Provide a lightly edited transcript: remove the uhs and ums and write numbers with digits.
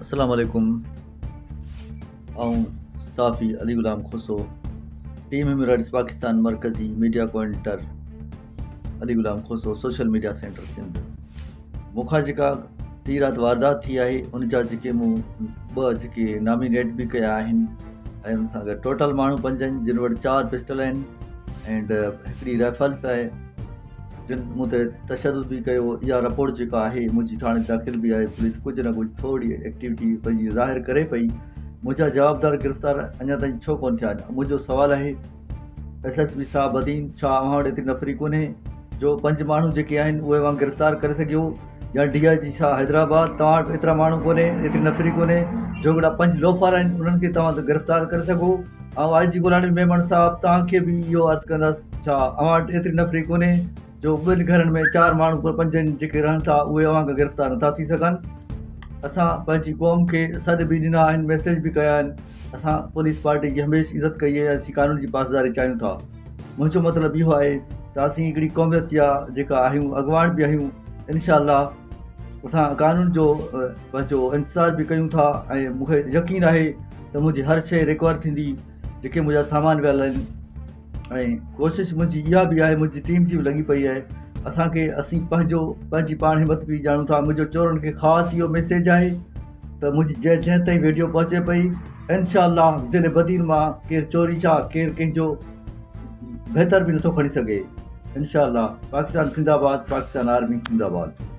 अस्सलाम वालेकुम। आऊं साफ़ी अली गुलाम खोसो, टीम एमिरेट्स पाकिस्तान मरकज़ी media coordinator Ali Ghulam Khoso, social media centre Sindh. मूंखां जेका टी रात वारदात थी आहे उन जा जेके मूं ॿ जेके नॉमिनेट भी कया आहिनि ऐं उन सां गॾु टोटल माण्हू 5 आहिनि, जिन वटि 4 पिस्टल आहिनि एंड हिकिड़ी राइफल्स आहे, जिन मूं ते तशदुद भी कयो। इहा रिपोर्ट जेका आहे मुंहिंजी थाणे दाख़िल भी आहे। पुलिस कुझु न कुझु थोरी एक्टिविटी पंहिंजी ज़ाहिर करे पई। मुंहिंजा जवाबदार गिरफ़्तार अञा ताईं छो कोन थिया आहिनि? मुंहिंजो सुवालु आहे SSP साहब बदीन, छा अव्हां वटि एतिरी नफ़री कोन्हे जो 5 माण्हू जेके आहिनि उहे तव्हां गिरफ़्तार करे सघियो? या DIG छा हैदराबाद तव्हां वटि एतिरा माण्हू कोन्हे, एतिरी नफ़री कोन्हे जो हिकिड़ा 5 लोफर आहिनि उन्हनि खे तव्हां गिरफ़्तार करे सघो? ऐं IG गुलाणी मेमण साहब, तव्हांखे बि इहो अर्ज़ु कंदसि, छा अव्हां वटि एतिरी नफ़री कोन्हे जो 2 घरनि में 4 माण्हू 5 जेके रहनि था उहे अव्हां खां गिरफ़्तार नथा थी सघनि? असां पंहिंजी क़ौम खे सॾ बि ॾिना आहिनि, मैसेज बि कया आहिनि। असां पुलिस पार्टी जी हमेशह इज़त कई आहे, असीं कानून जी पासदारी चाहियूं था। मुंहिंजो मतिलबु इहो आहे त असीं हिकिड़ी क़ौमियत जा जेका आहियूं, अॻुवान बि आहियूं। इंशाअल्लाह असां कानून जो पंहिंजो इंतज़ार बि कयूं था ऐं मूंखे यकीन आहे त मुंहिंजी हर शइ रिकवर थींदी, जेके मुंहिंजा सामान वियल आहिनि। ऐं कोशिशि मुंहिंजी इहा बि आहे, मुंहिंजी टीम जी बि लॻी पई आहे। असीं पंहिंजी पाण हिमत बि ॼाणूं था। मुंहिंजो चोरनि खे ख़ासि इहो मैसेज आहे त मुंहिंजी जंहिं ताईं वीडियो पहुचे पई, इंशाअल्लाह ज़िले बदीन मां केरु चोरी छा, केरु कंहिंजो बहितर बि नथो खणी सघे। इंशाअल्लाह। पाकिस्तान ज़िंदाबाद, पाकिस्तान आर्मी ज़िंदाबाद।